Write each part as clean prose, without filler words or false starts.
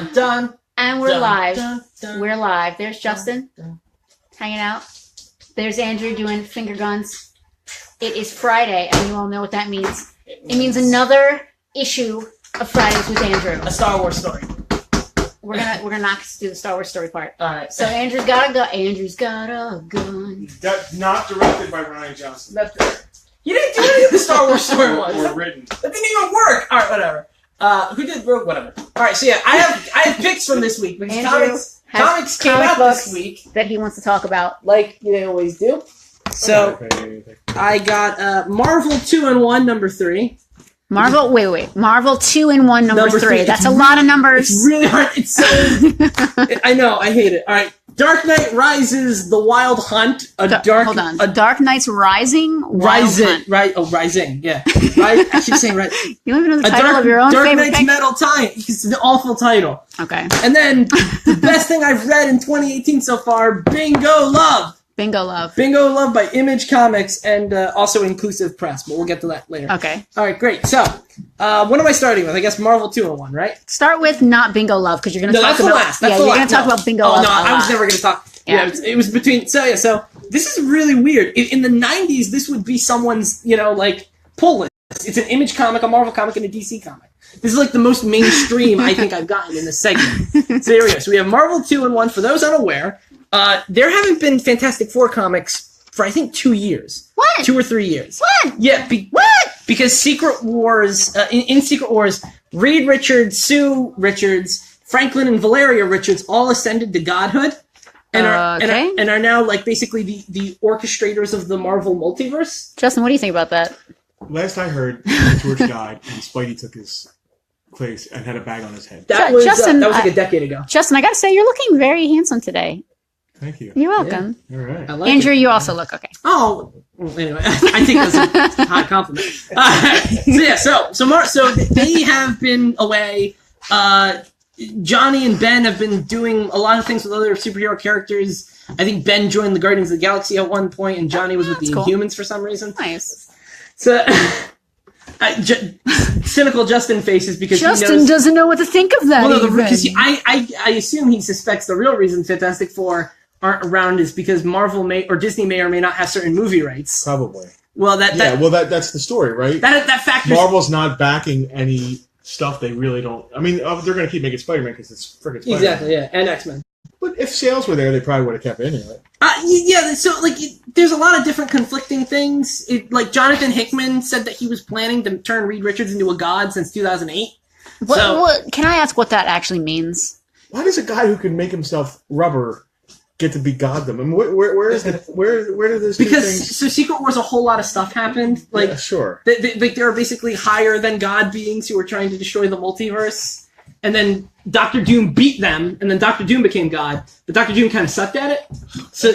dun, dun. And we're Dun, live. dun, dun, We're live. There's Justin dun. hanging out. There's Andrew doing finger guns. It is Friday, and you all know what that means. It means another issue of Fridays with Andrew. A Star Wars story. We're gonna not do the Star Wars story part. All right. So Andrew's got a gun. Andrew's got a gun. Not directed by Ryan Johnson. You didn't do any of the Star Wars story ones. Or written. That didn't even work. All right, whatever. Who did Rogue? Whatever. All right, so yeah, I have picks from this week because Andrew comics came comic out books this week, that he wants to talk about. like they always do. So I got Marvel 2-in-1 number 3. Marvel, wait. Marvel 2-in-1 number 3. 3. That's a lot of numbers. It's really hard. It's so. I know. I hate it. All right. Dark Knight Rises: The Wild Hunt. Hold on. Dark Knight's Rising. Rising. Right. Oh, Rising. Yeah. Right. I keep saying right. You don't even know the title of your own Dark favorite Knight's pick? Metal Time. It's an awful title. Okay. And then the best thing I've read in 2018 so far: Bingo Love. Bingo Love. Bingo Love by Image Comics and also Inclusive Press, but we'll get to that later. Okay. All right, great. So, what am I starting with? I guess Marvel 2-in-1, right? Start with not Bingo Love because you're going to talk that's about. the last. That's yeah, the you're last. going to talk about Bingo Love. No, a I was lot. never going to talk. Yeah. Yeah, it was between. So this is really weird. In the 90s, this would be someone's, like, pull list. It's an Image comic, a Marvel comic, and a DC comic. This is like the most mainstream I think I've gotten in this segment. So here we go. So we have Marvel 2-in-1. For those unaware, there haven't been Fantastic Four comics for I think 2 years. What? 2 or 3 years. What? Yeah. What? Because Secret Wars, in Secret Wars, Reed Richards, Sue Richards, Franklin, and Valeria Richards all ascended to godhood, and are now like basically the orchestrators of the Marvel multiverse. Justin, what do you think about that? Last I heard, George died and Spidey took his place and had a bag on his head. That was Justin, like a decade ago. Justin, I got to say, you're looking very handsome today. Thank you. You're welcome. All right. I like Andrew, it. you also look okay. Oh, well, anyway, I think that's a high compliment. So they have been away. Johnny and Ben have been doing a lot of things with other superhero characters. I think Ben joined the Guardians of the Galaxy at one point, and Johnny was with the That's cool. Inhumans for some reason. Nice. So, cynical Justin faces because Justin he knows. doesn't know what to think of that. Well, no, even. because I assume he suspects the real reason Fantastic Four aren't around is because Marvel may or Disney may or may not have certain movie rights. Probably. Well, that's the story, right? that factors. Marvel's not backing any stuff they really don't. I mean, they're going to keep making Spider-Man because it's freaking Spider-Man. Exactly, yeah, and X-Men. But if sales were there, they probably would have kept it anyway. Yeah. So there's a lot of different conflicting things. Like Jonathan Hickman said that he was planning to turn Reed Richards into a god since 2008. What, can I ask what that actually means? Why does a guy who can make himself rubber get to be goddom? I mean, where is it? Where do those two things? So Secret Wars, a whole lot of stuff happened. Like, yeah, sure. There are basically higher than god beings who were trying to destroy the multiverse, and then Doctor Doom beat them, and then Doctor Doom became god. But Doctor Doom kind of sucked at it, so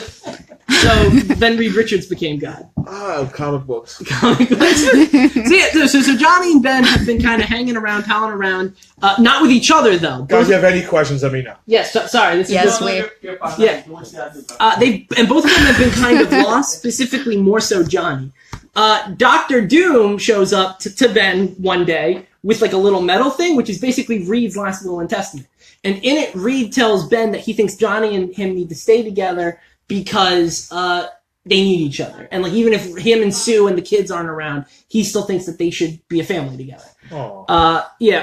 then Reed Richards became god. Oh, comic books. So Johnny and Ben have been kind of hanging around, palling around, not with each other though. Guys, if you have any questions, let me know. Yes, sorry. This Yes, is we. yeah. Both of them have been kind of lost. Specifically, more so Johnny. Doctor Doom shows up to Ben one day with like a little metal thing, which is basically Reed's last will and testament. And in it, Reed tells Ben that he thinks Johnny and him need to stay together because they need each other. And like even if him and Sue and the kids aren't around, he still thinks that they should be a family together.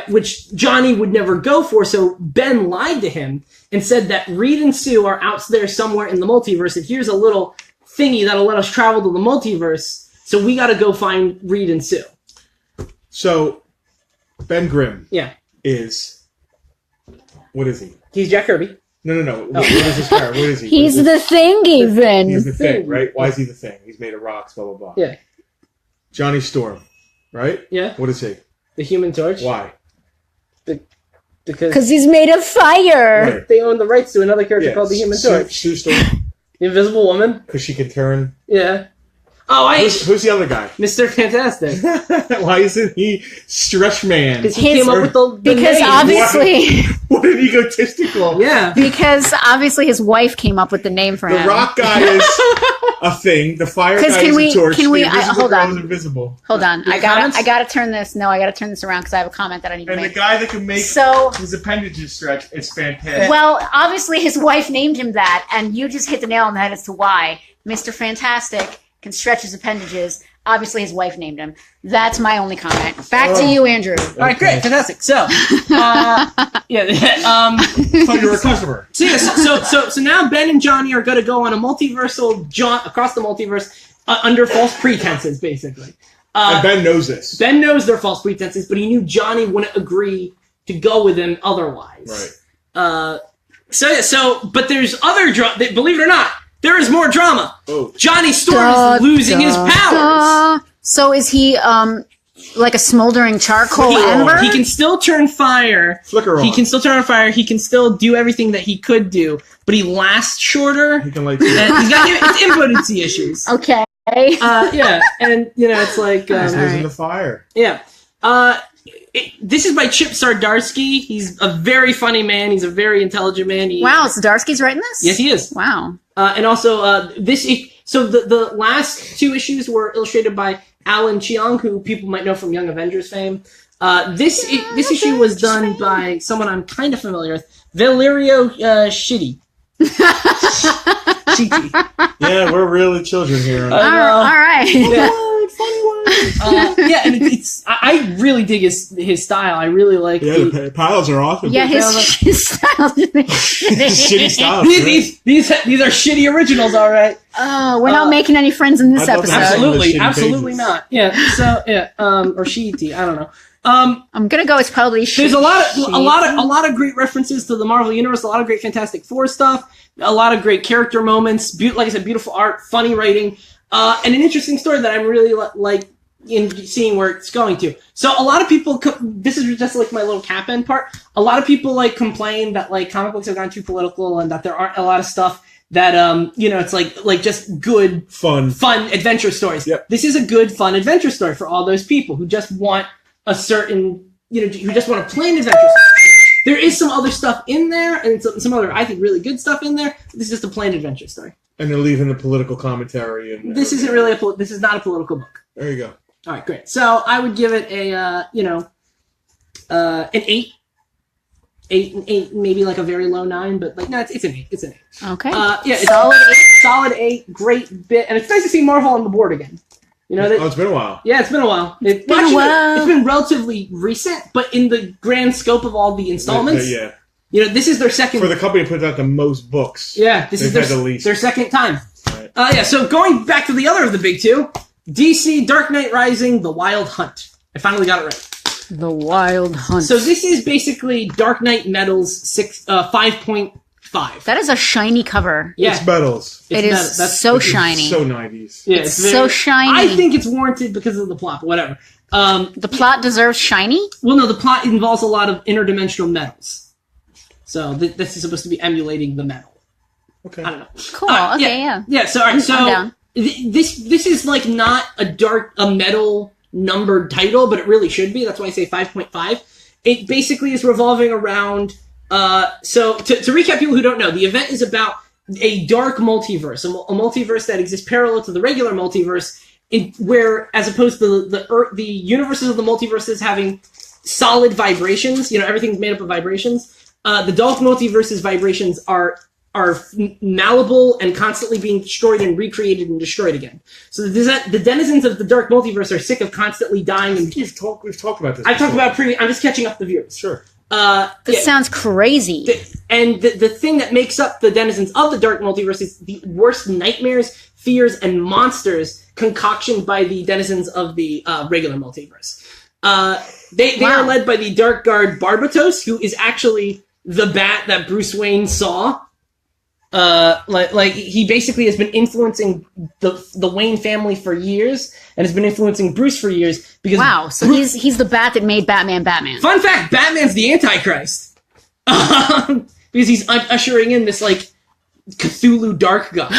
Which Johnny would never go for. So Ben lied to him and said that Reed and Sue are out there somewhere in the multiverse, and here's a little thingy that'll let us travel to the multiverse. So we got to go find Reed and Sue. So Ben Grimm, is what is he? He's Jack Kirby. No. What is his character? What is he? He's the thing, even. He's the thing, right? Why is he the thing? He's made of rocks, blah, blah, blah. Yeah. Johnny Storm, right? Yeah. What is he? The Human Torch. Why? Because he's made of fire. Right. They own the rights to another character called the Human Torch. Sue Storm. The Invisible Woman. Because she can turn. Yeah. Who's the other guy? Mr. Fantastic. Why isn't he Stretch Man? Because he came up with the Because name. obviously... What an egotistical. Yeah. Because obviously his wife came up with the name for The him. rock guy is a thing. The fire guy is a torch. The invisible hold girl on. is invisible. Hold on. Your comments? I gotta turn this. No, I gotta turn this around because I have a comment that I need to And the make. guy that can make So- his appendages stretch, it's fantastic. Well, obviously his wife named him that, and you just hit the nail on the head as to why. Mr. Fantastic can stretch his appendages. Obviously his wife named him. That's my only comment. Back to you, Andrew. All right, great, fantastic. So, yeah, So you're a customer. So yeah, so now Ben and Johnny are going to go on a multiversal jaunt across the multiverse under false pretenses, basically. And Ben knows this. Ben knows they're false pretenses, but he knew Johnny wouldn't agree to go with him otherwise. Right. But there's other drama. Believe it or not, there is more drama. Oh. Johnny Storm is losing his powers. So is he like a smoldering charcoal ember? He can still turn fire. Flicker on. He can still turn on fire. He can still do everything that he could do, but he lasts shorter. He can like. And he's got it's impotency issues. Okay. Yeah, and it's like He's losing Alright. the fire. yeah. This is by Chip Sardarsky. He's a very funny man. He's a very intelligent man. Wow, Zdarsky's writing this? Yes, he is. Wow. And also the last two issues were illustrated by Alan Cheong, who people might know from Young Avengers fame. This issue was done by someone I'm kind of familiar with, Valerio Shitty. Shitty. Yeah, we're really children here. All right. Funny word. Yeah, and I really dig his style. I really like Yeah, the piles are awesome. Yeah, his style is Shitty style. these are shitty originals, all right. We're not making any friends in this I'd love to episode. have Absolutely shitty not. Yeah. So yeah, or Shitty. I don't know. I'm gonna go. It's probably. There's a lot of great references to the Marvel Universe, a lot of great Fantastic Four stuff, a lot of great character moments, like I said, beautiful art, funny writing, and an interesting story that I'm really like in seeing where it's going to. So a lot of people, this is just like my little cap end part. A lot of people like complain that like comic books have gone too political and that there aren't a lot of stuff that it's like just good Fun adventure stories. Yep. This is a good fun adventure story for all those people who just want a certain, who just want a plain adventure story. There is some other stuff in there, and some other, I think, really good stuff in there. This is just a plain adventure story. And they're leaving the political commentary. And This isn't really this is not a political book. There you go. All right, great. So I would give it a, an 8. 8, maybe like a very low 9, but like, no, it's an 8. It's an 8. Okay. Yeah, it's Solid 8. Solid 8, great bit, and it's nice to see Marvel on the board again. It's been a while. Yeah, it's been a while. It's been relatively recent, but in the grand scope of all the installments, Yeah. This is their second. For the company that puts out the most books. Yeah, this is they've had the least. their second time. Right. Yeah, so going back to the other of the big two, DC Dark Knight Rising: The Wild Hunt. I finally got it right. The Wild Hunt. So this is basically Dark Knight Metal's 5.5. That is a shiny cover. Yeah, It's metals. It is so shiny. So 90s. yeah, It's so shiny. I think it's warranted because of the plot, but whatever. The plot deserves shiny? Well, no, the plot involves a lot of interdimensional metals. So this is supposed to be emulating the metal. Okay. I don't know. Cool. Okay, yeah. Yeah, so, all right, I'm so down. this is like not a metal numbered title, but it really should be. That's why I say 5.5. It basically is revolving around, so to recap people who don't know, the event is about a dark multiverse, a multiverse that exists parallel to the regular multiverse, where as opposed to the universes of the multiverses having solid vibrations, everything's made up of vibrations. The dark multiverse's vibrations are malleable and constantly being destroyed and recreated and destroyed again. So the denizens of the dark multiverse are sick of constantly dying. And We've talked about this. I've talked about I'm just catching up the viewers. Sure. This sounds crazy. And the thing that makes up the denizens of the dark multiverse is the worst nightmares, fears, and monsters concoctioned by the denizens of the regular multiverse. They are led by the Dark Guard Barbatos, who is actually the bat that Bruce Wayne saw. Like he basically has been influencing the Wayne family for years, and has been influencing Bruce for years. Because So he's the bat that made Batman. Fun fact: Batman's the Antichrist, because he's ushering in this like Cthulhu dark god.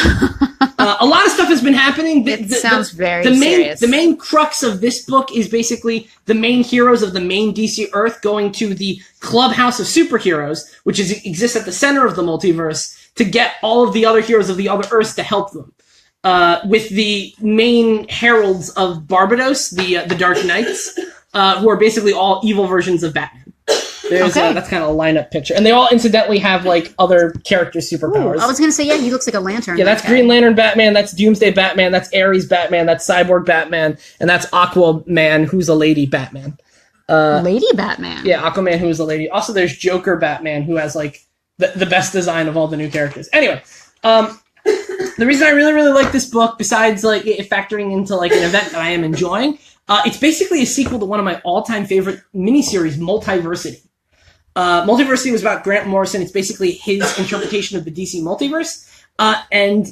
A lot of stuff has been happening. It sounds very the main, serious. The main crux of this book is basically the main heroes of the main DC Earth going to the clubhouse of superheroes, which exists at the center of the multiverse, to get all of the other heroes of the other Earths to help them. With the main heralds of Barbados, the Dark Knights, who are basically all evil versions of Batman. That's kind of a lineup picture. And they all incidentally have, like, other character superpowers. Ooh, I was going to say, he looks like a lantern. Yeah, that's Green Lantern Batman, that's Doomsday Batman, that's Ares Batman, that's Cyborg Batman, and that's Aquaman, who's a lady Batman. Lady Batman? Yeah, Aquaman, who is a lady. Also, there's Joker Batman, who has, like, the best design of all the new characters. Anyway, the reason I really, really like this book, besides, like, it factoring into, like, an event that I am enjoying, it's basically a sequel to one of my all-time favorite miniseries, Multiversity. Multiversity was about Grant Morrison. It's basically his interpretation of the DC multiverse. And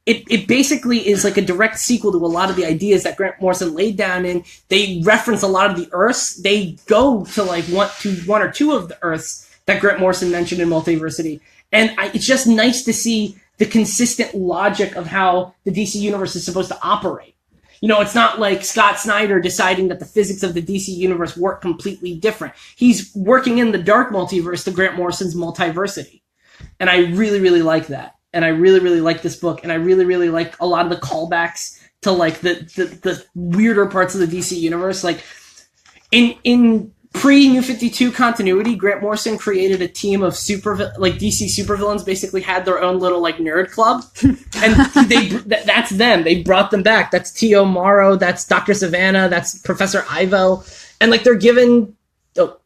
it basically is like a direct sequel to a lot of the ideas that Grant Morrison laid down in. They reference a lot of the Earths. They go to like one or two of the Earths that Grant Morrison mentioned in Multiversity. And it's just nice to see the consistent logic of how the DC universe is supposed to operate. You know, it's not like Scott Snyder deciding that the physics of the DC universe work completely different. He's working in the dark multiverse to Grant Morrison's Multiversity. And I really, really like that. And I really, really like this book. And I really, really like a lot of the callbacks to, like, the weirder parts of the DC universe. Like, in pre-New 52 continuity, Grant Morrison created a team of DC supervillains basically had their own little, like, nerd club. And that's them. They brought them back. That's T.O. Morrow. That's Dr. Savannah. That's Professor Ivo. And, like, they're given... Oh.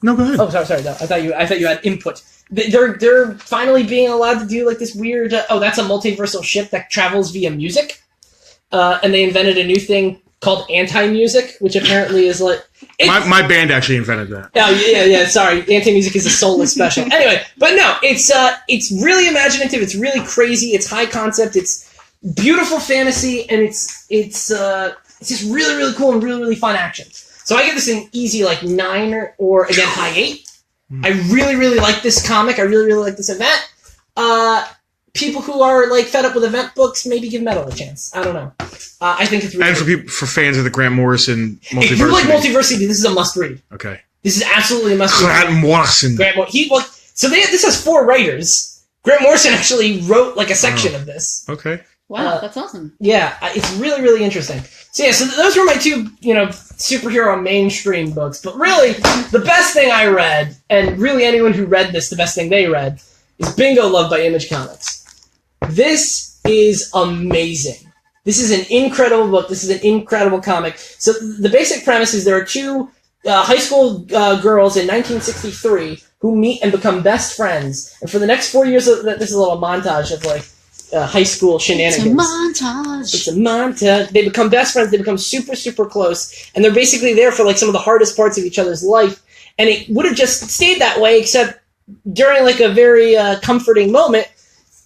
No, go ahead. Oh, sorry. No, I thought you had input. They're finally being allowed to do, like, this weird... that's a multiversal ship that travels via music. And they invented a new thing called anti-music, which apparently is like... My band actually invented that. Oh, yeah, sorry. Anti-music is a soulless special. Anyway, but no, it's really imaginative, it's really crazy, it's high concept, it's beautiful fantasy, and it's just really, really cool and really, really fun action. So I give this an easy, like, 9 or again, high 8. I really, really like this comic, I really, really like this event. People who are, like, fed up with event books, maybe give Metal a chance. I don't know. I think it's really And for fans of the Grant Morrison Multiversity. If you like Multiversity, this is a must-read. Okay. This is absolutely a must-read. Grant Morrison. This has 4 writers. Grant Morrison actually wrote, like, a section of this. Okay. Wow, that's awesome. Yeah, it's really, really interesting. So those were my 2, superhero mainstream books. But really, the best thing I read, and really anyone who read this, the best thing they read, is Bingo Love by Image Comics. This is amazing. This is an incredible book. This is an incredible comic. So the basic premise is there are 2 high school girls in 1963 who meet and become best friends. And for the next 4 years, this is a little montage of, like, high school shenanigans. It's a montage. They become best friends. They become super, super close. And they're basically there for, like, some of the hardest parts of each other's life. And it would have just stayed that way, except during, like, a very comforting moment,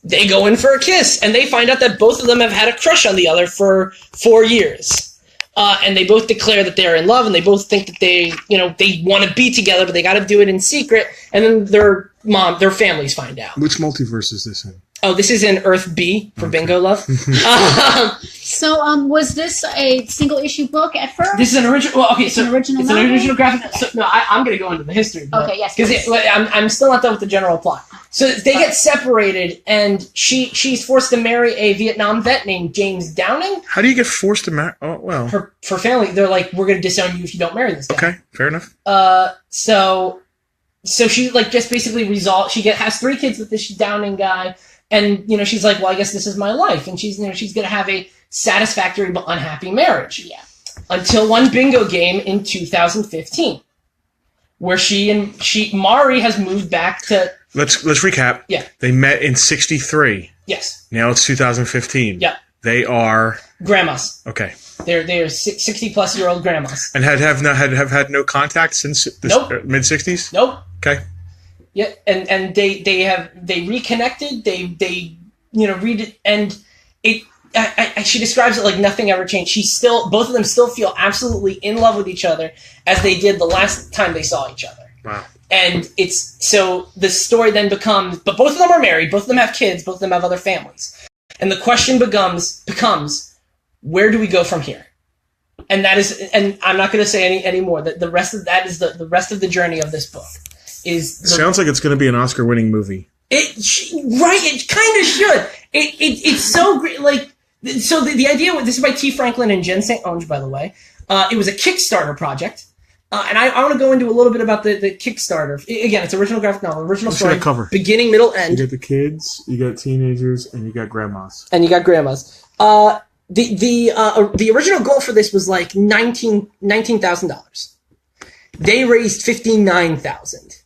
they go in for a kiss, and they find out that both of them have had a crush on the other for 4 years. And they both declare that they're in love, and they both think that they want to be together, but they got to do it in secret. And then their families find out. Which multiverse is this in? Oh, this is in Earth B for Bingo Love. So, was this a single issue book at first? This is an original. Well, okay, so an original it's novel? an original graphic. So, no, I'm going to go into the history. Okay, yes. Because I'm still not done with the general plot. So they get separated, and she's forced to marry a Vietnam vet named James Downing. How do you get forced to marry? Oh, well. Her family, they're like, we're going to disown you if you don't marry this guy. Okay, fair enough. So she, like, just basically has 3 kids with this Downing guy. And, she's like, well, I guess this is my life. And she's going to have a satisfactory but unhappy marriage. Yeah. Until one bingo game in 2015, where Mari has moved back to... Let's recap. Yeah. They met in 63. Yes. Now it's 2015. Yep. They are... grandmas. Okay. They're 60-plus-year-old grandmas. And have had no contact since the mid-60s? Nope. Okay. Yeah, and they reconnected. They read it, and she describes it like nothing ever changed. Both of them still feel absolutely in love with each other as they did the last time they saw each other. Wow. And the story then becomes, but both of them are married. Both of them have kids. Both of them have other families. And the question becomes, where do we go from here? And that is, and I'm not going to say any more. The rest of that is the rest of the journey of this book. Sounds like it's going to be an Oscar-winning movie. It kind of should. It's so great. Like, so the idea, this is by T. Franklin and Jen St. Onge, by the way. It was a Kickstarter project. And I want to go into a little bit about the Kickstarter. Again, it's original graphic novel, original story, cover. Beginning, middle, end. You got the kids, you got teenagers, and you got grandmas. The original goal for this was like $19,000. They raised $59,000.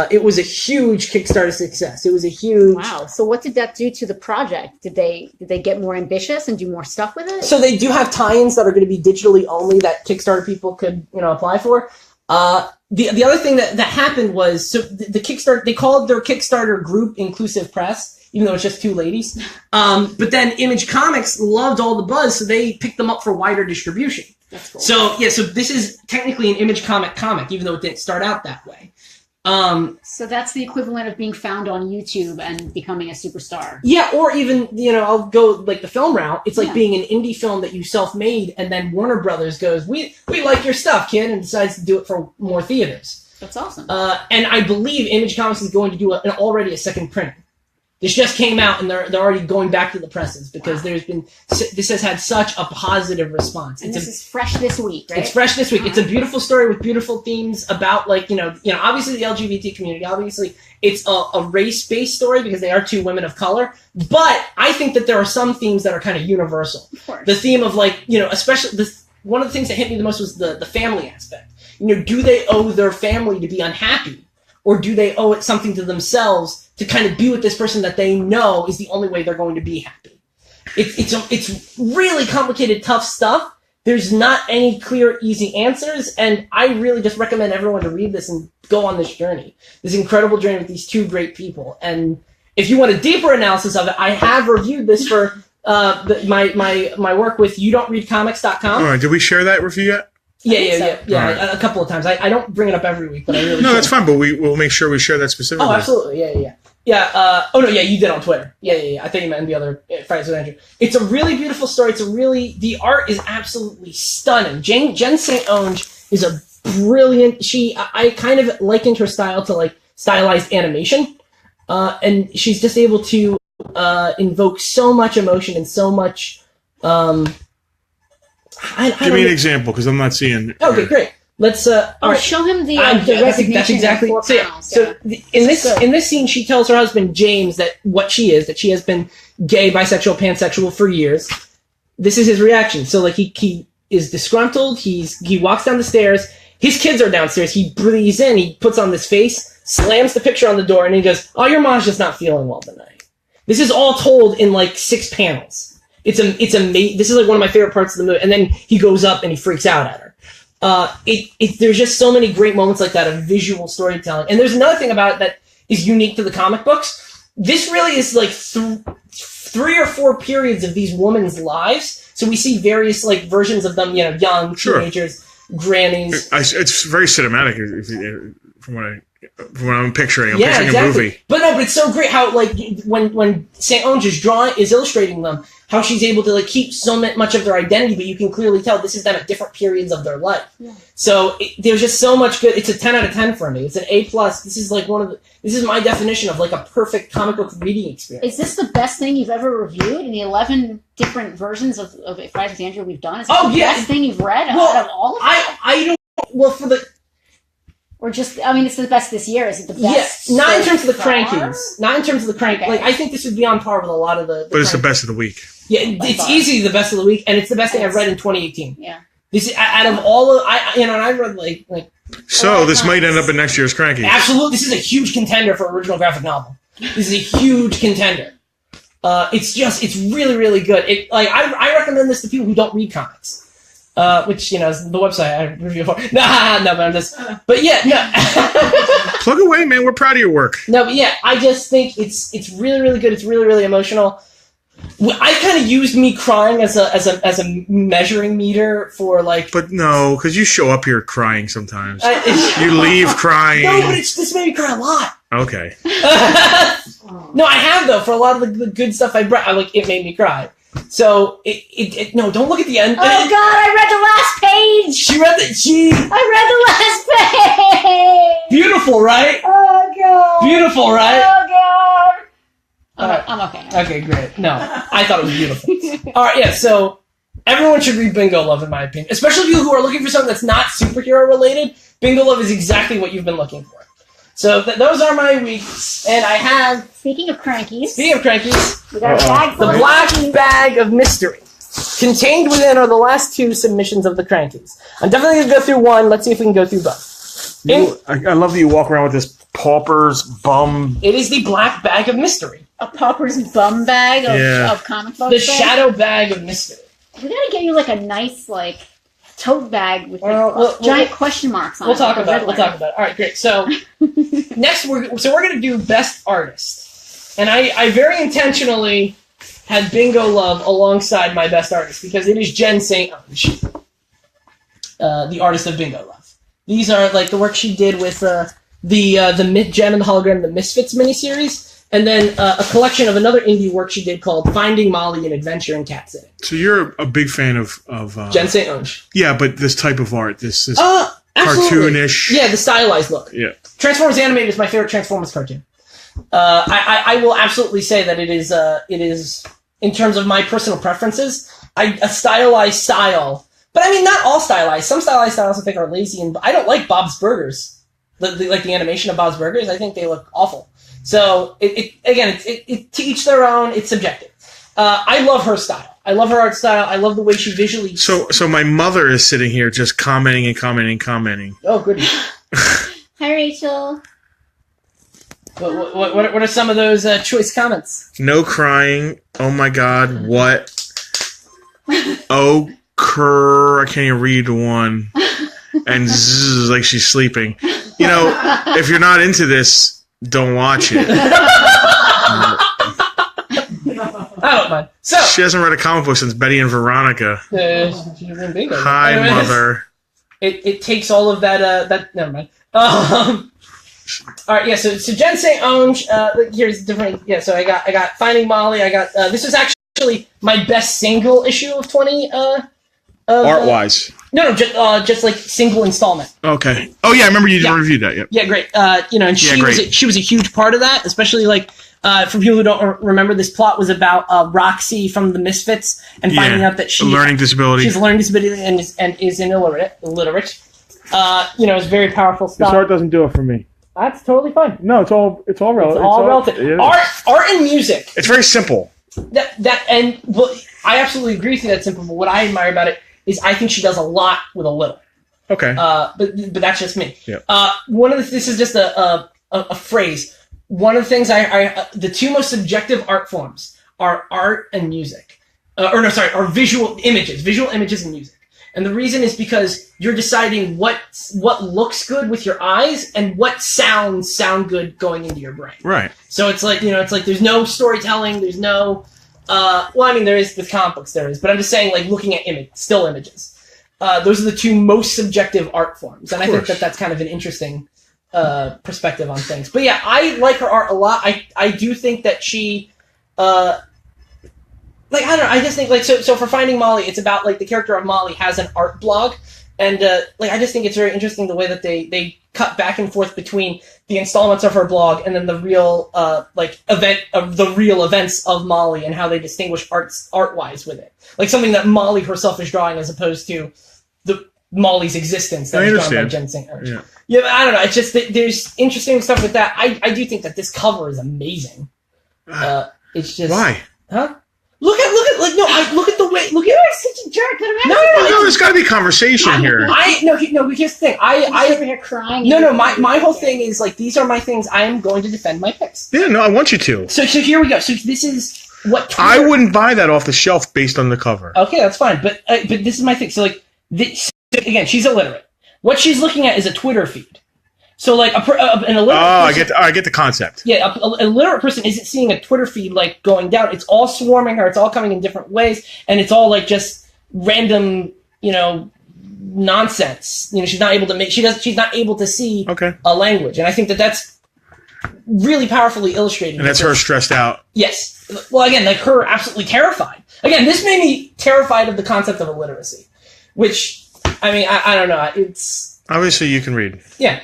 It was a huge Kickstarter success. It was a huge. Wow. So what did that do to the project? Did they get more ambitious and do more stuff with it? So they do have tie-ins that are going to be digitally only that Kickstarter people could, apply for. The other thing that happened was, so the Kickstarter, they called their Kickstarter group Inclusive Press, even though it's just two ladies. But then Image Comics loved all the buzz, so they picked them up for wider distribution. That's cool. So this is technically an Image comic, even though it didn't start out that way. So that's the equivalent of being found on YouTube and becoming a superstar. Yeah, or even, I'll go like the film route. It's like being an indie film that you self-made, and then Warner Brothers goes, we like your stuff, kid, and decides to do it for more theaters. That's awesome. And I believe Image Comics is going to do already a second printing. This just came out, and they're already going back to the presses because this has had such a positive response. And this is fresh this week, right? It's fresh this week. It's a beautiful story with beautiful themes about obviously the LGBT community. Obviously, it's a race-based story because they are two women of color. But I think that there are some themes that are kind of universal. Of course. The theme of especially one of the things that hit me the most was the family aspect. Do they owe their family to be unhappy? Or do they owe it something to themselves to kind of be with this person that they know is the only way they're going to be happy? It's really complicated, tough stuff. There's not any clear, easy answers, and I really just recommend everyone to read this and go on this journey, this incredible journey with these two great people. And if you want a deeper analysis of it, I have reviewed this for my work with YouDon'tReadComics.com. All right, did we share that review yet? Yeah, Right. a couple of times. I don't bring it up every week, but I really No, should. that's fine, but we'll make sure we share that specifically. Oh, absolutely. Yeah. You did on Twitter. Yeah. I think you meant the other Fridays with Andrew. It's a really beautiful story. The art is absolutely stunning. Jen St. Onge is a brilliant. I kind of likened her style to like stylized animation, and she's just able to invoke so much emotion and so much. Give me an example, because I'm not seeing. Okay, great. Let's. All right. Show him the That's resignation. exactly. Of 4 pounds. So in this scene, she tells her husband James that she has been gay, bisexual, pansexual for years. This is his reaction. So like he is disgruntled. He walks down the stairs. His kids are downstairs. He breathes in. He puts on this face, slams the picture on the door, and he goes, "Oh, your mom's just not feeling well tonight." This is all told in like 6 panels. It's amazing. This is like one of my favorite parts of the movie. And then he goes up and he freaks out at her. There's just so many great moments like that of visual storytelling. And there's another thing about it that is unique to the comic books. This really is like 3 or 4 periods of these women's lives. So we see various like versions of them, young, teenagers, grannies. It's very cinematic from what I'm picturing. I'm picturing a movie. But it's so great how like when St. Onge is illustrating them, how she's able to like keep so much of their identity, but you can clearly tell this is them at different periods of their life. Yeah. So there's just so much good. It's a 10 out of 10 for me. It's an A+. This is like this is my definition of like a perfect comic book reading experience. Is this the best thing you've ever reviewed in the 11 different versions of Fridays with Andrew we've done? Is this the best thing you've read out of all of them? I don't. Well, for the. Or just, it's the best this year. Is it the best? Yeah, not in terms of the Crankies. Not in terms of the Crankies. Okay. Like, I think this would be on par with a lot of the But it's the best of the week. Yeah, it's easily the best of the week, and it's the best thing I've read in 2018. Yeah. This is, out of all of, and I read like. So this might end up in next year's Crankies. Absolutely, this is a huge contender for original graphic novel. This is a huge contender. It's really, really good. I recommend this to people who don't read comics. Which, is the website I review for. But I'm just... But yeah, no. Plug away, man. We're proud of your work. No, but yeah, I just think it's really, really good. It's really, really emotional. I kind of used me crying as a measuring meter for, like... But no, because you show up here crying sometimes. You leave crying. No, but this made me cry a lot. Okay. No, I have though for a lot of the good stuff I brought. It made me cry. So no, don't look at the end. Oh God, I read the last page. She read the I read the last page. Beautiful, right? Oh God. Beautiful, right? Oh God. I'm okay. Okay, great. No, I thought it was beautiful. All right, yeah. So everyone should read Bingo Love, in my opinion, especially people who are looking for something that's not superhero related. Bingo Love is exactly what you've been looking for. So those are my weeks, and I have. Speaking of crankies, we got a bag the black bag of mystery. Contained within are the last 2 submissions of the crankies. I'm definitely going to go through one. Let's see if we can go through both. I love that you walk around with this pauper's bum. It is the black bag of mystery. A pauper's bum bag of comic books. The shadow bag of mystery. We gotta get you a nice tote bag with giant question marks on it. We'll talk about it. All right, great. So next we're going to do best artist, and I very intentionally had Bingo Love alongside my best artist because it is Jen St. Onge, the artist of Bingo Love. These are the work she did with the Gem and the Hologram, the Misfits miniseries. And then a collection of another indie work she did called Finding Molly: An Adventure in Cat Sitting. So you're a big fan of Jen St. Onge. Yeah, but this type of art, this absolutely. cartoonish. Yeah, the stylized look. Yeah. Transformers Animated is my favorite Transformers cartoon. I will absolutely say that it is in terms of my personal preferences, a stylized style. But I mean, not all stylized. Some stylized styles I think are lazy, and I don't like Bob's Burgers. The animation of Bob's Burgers, I think they look awful. So it to each their own. It's subjective. I love her style. I love her art style. I love the way she visually. So my mother is sitting here just commenting and commenting. Oh, goody. Hi, Rachel. What are some of those choice comments? No crying. Oh my God. What? Oh, I can't even read one. And zzz, like she's sleeping. If you're not into this. Don't watch it. I don't mind. So she hasn't read a comic book since Betty and Veronica. Hi, Mother. It takes all of that. Never mind. All right. Yeah. So Jen St. Onge. Here's different. Yeah. So I got Finding Molly. I got this was actually my best single issue of 20. Art wise. No, just single installment. Okay. Oh yeah, I remember you reviewed that. Yep. Yeah, great. And she was a huge part of that, especially for people who don't remember, this plot was about Roxy from the Misfits and finding out that she's a learning disability and is illiterate. It's very powerful stuff. This art doesn't do it for me. That's totally fine. No, it's all relative. It's all relative. Art and music. It's very simple. I absolutely agree with you. That's simple. But what I admire about it is I think she does a lot with a little. Okay. But that's just me. Yeah. This is just a phrase. One of the things the 2 most subjective art forms are art and music. Are visual images and music. And the reason is because you're deciding what looks good with your eyes and what sounds sound good going into your brain. Right. So it's there's no storytelling, there's no there is with comic books, but I'm just saying, looking at still images. Those are the 2 most subjective art forms, and I think that's kind of an interesting perspective on things. But yeah, I like her art a lot. I do think that she, I don't know. I just think so for Finding Molly, it's about the character of Molly has an art blog, and I just think it's very interesting the way that they cut back and forth between the installments of her blog and then the real events of Molly and how they distinguish art-wise with it. Something that Molly herself is drawing as opposed to Molly's existence that was drawn by Jen St. Onge. Yeah, but I don't know. It's just that there's interesting stuff with that. I do think that this cover is amazing. It's just why? Huh? Look at the way. Look at You're such a jerk. No, there's got to be conversation here. Here's the thing. I over here crying. No. My whole thing is these are my things. I am going to defend my picks. Yeah, no, I want you to. So here we go. So this is what Twitter, I wouldn't buy that off the shelf based on the cover. Okay, that's fine. But this is my thing. So again, she's illiterate. What she's looking at is a Twitter feed. So an illiterate person, I get the concept. Yeah, a literate person isn't seeing a Twitter feed going down. It's all swarming her. It's all coming in different ways, and it's all just random, nonsense. She's not able to she's not able to see a language, and I think that's really powerfully illustrated. And that's her stressed out. Yes. Well, again, like her absolutely terrified. Again, this made me terrified of the concept of illiteracy, which, I mean, I don't know. It's... Obviously, you can read. Yeah.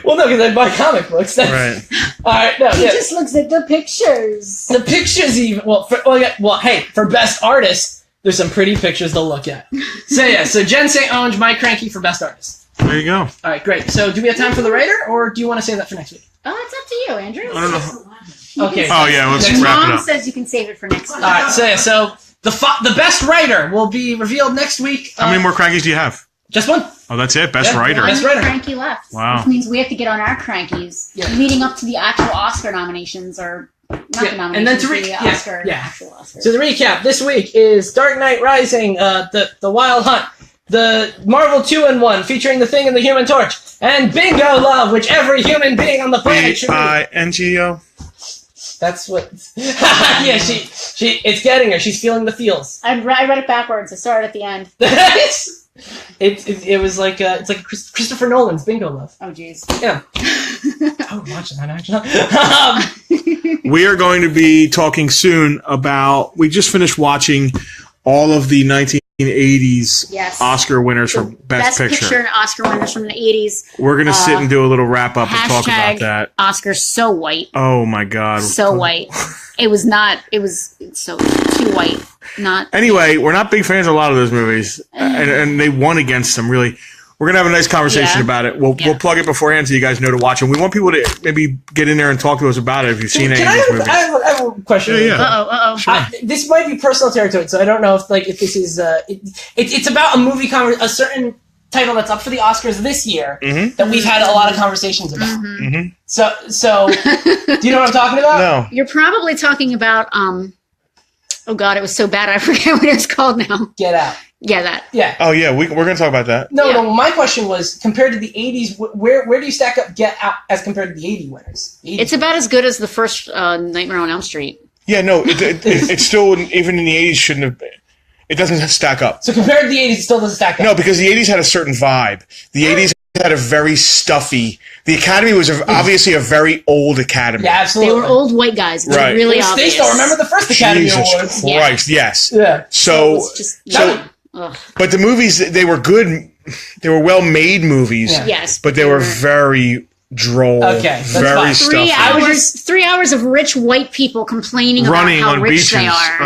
Well, no, because I buy comic books. Right. All right, no, He yeah. just looks at the pictures. The pictures even... Well, hey, for best artist, there's some pretty pictures to look at. So, yeah, so Jen St. Onge, Mike Cranky for best artist. There you go. All right, great. So do we have time for the writer, or do you want to save that for next week? Oh, it's up to you, Andrew. I don't know. Okay. Oh, yeah, let's Next wrap it Mom up. says you can save it for next week. All right, so yeah, so the best writer will be revealed next week. How many more Crankies do you have? Just one. Oh, that's it? Best Yeah. writer. Best writer. Cranky left. Wow. Which means we have to get on our Crankies leading up to the actual Oscar nominations, or not the nominations, and then the Oscar, actual Oscar. So the recap this week is Dark Knight Rising, the Wild Hunt, the Marvel 2-in-1 featuring the Thing and the Human Torch, and Bingo Love, which every human being on the planet should read. Bingo. That's what. Yeah, she. It's getting her. She's feeling the feels. I read it backwards. I started at the end. It was like it's like Christopher Nolan's Bingo Love. Oh, jeez. Yeah. I would watch that actually. We are going to be talking soon about. We just finished watching all of the 1980s Oscar winners for Best Picture. and Oscar winners from the 80s. We're going to sit and do a little wrap up and talk about that. Oscar so white. Oh my God. So white. It was so too white. Anyway, we're not big fans of a lot of those movies, and they won against them, really. We're going to have a nice conversation about it. We'll plug it beforehand so you guys know to watch it. We want people to maybe get in there and talk to us about it if you've seen any of these movies. I have a question. Yeah. Uh-oh. Sure. This might be personal territory, so I don't know if this is... it's about a movie, a certain title that's up for the Oscars this year that we've had a lot of conversations about. Mm-hmm. So do you know what I'm talking about? No. You're probably talking about... oh, God, it was so bad I forget what it was called now. Get Out. Yeah, that. Yeah. Oh, yeah, we're going to talk about that. No, my question was, compared to the 80s, where do you stack up Get Out as compared to the 80 winners? It's about as good as the first Nightmare on Elm Street. Yeah, no, it still, even in the 80s, shouldn't have been. It doesn't stack up. So compared to the 80s, it still doesn't stack up? No, because the 80s had a certain vibe. The 80s had a very stuffy... The Academy was obviously a very old Academy. Yeah, absolutely. They were old white guys. It was really obvious. They still remember the first Academy Awards. Jesus Christ, yes. Yeah. So but the movies, they were good. They were well-made movies. Yeah. Yes. But they were very droll. Okay, that's very fine. stuffy. 3 hours of rich white people complaining Running about how on rich beaches. they are.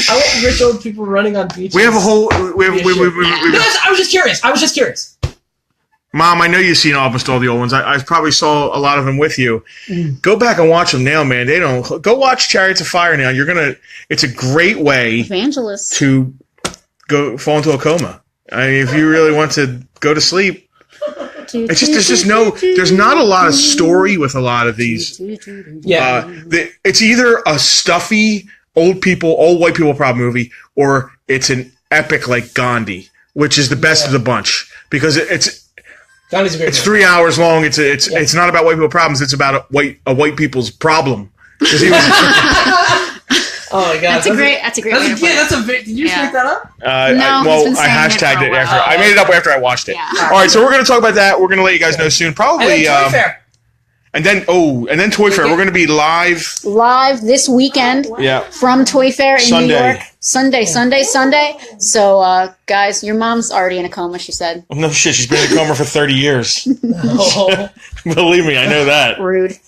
I want rich old people running on beaches. We have a whole... I was just curious. Mom, I know you've seen almost all the old ones. I probably saw a lot of them with you. Go back and watch them now, man. They don't... Go watch Chariots of Fire now. You're going to... It's a great way Evangelist. to go fall into a coma. I mean, if you really want to go to sleep... It's just there's not a lot of story with a lot of these. Yeah. It's either a stuffy old white people problem movie, or it's an epic like Gandhi, which is the best of the bunch because it's 3 hours long. It's not about white people problems. It's about a white people's problem. Oh my God! That's a great. Did you just make that up? No, I hashtagged it after. I made it up after I watched it. Yeah. All right, so we're going to talk about that. We're going to let you guys know soon. Probably. And then Toy Fair. And then Toy Fair. We're going to be live this weekend. Yeah. From Toy Fair in New York. Sunday. Sunday. So, guys, your mom's already in a coma. She said. Oh, no shit. She's been in a coma for 30 years. Oh. Believe me, I know that. Rude.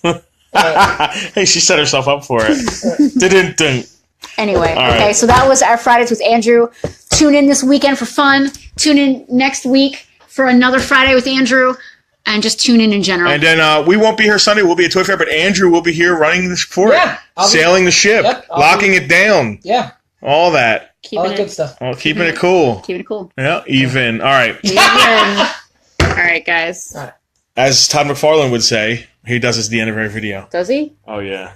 Hey, she set herself up for it. Didn't. Anyway, All okay, right. so that was our Fridays with Andrew. Tune in this weekend for fun. Tune in next week for another Friday with Andrew. And just tune in general. And then we won't be here Sunday. We'll be at Toy Fair, but Andrew will be here running this fort. Yeah. Sailing the ship. Yep, locking it down. Yeah. All that. All the good stuff. Keeping it cool. Keeping it cool. Yeah, even. All right. All right, guys. As Todd McFarlane would say, he does this at the end of every video. Does he? Oh, yeah.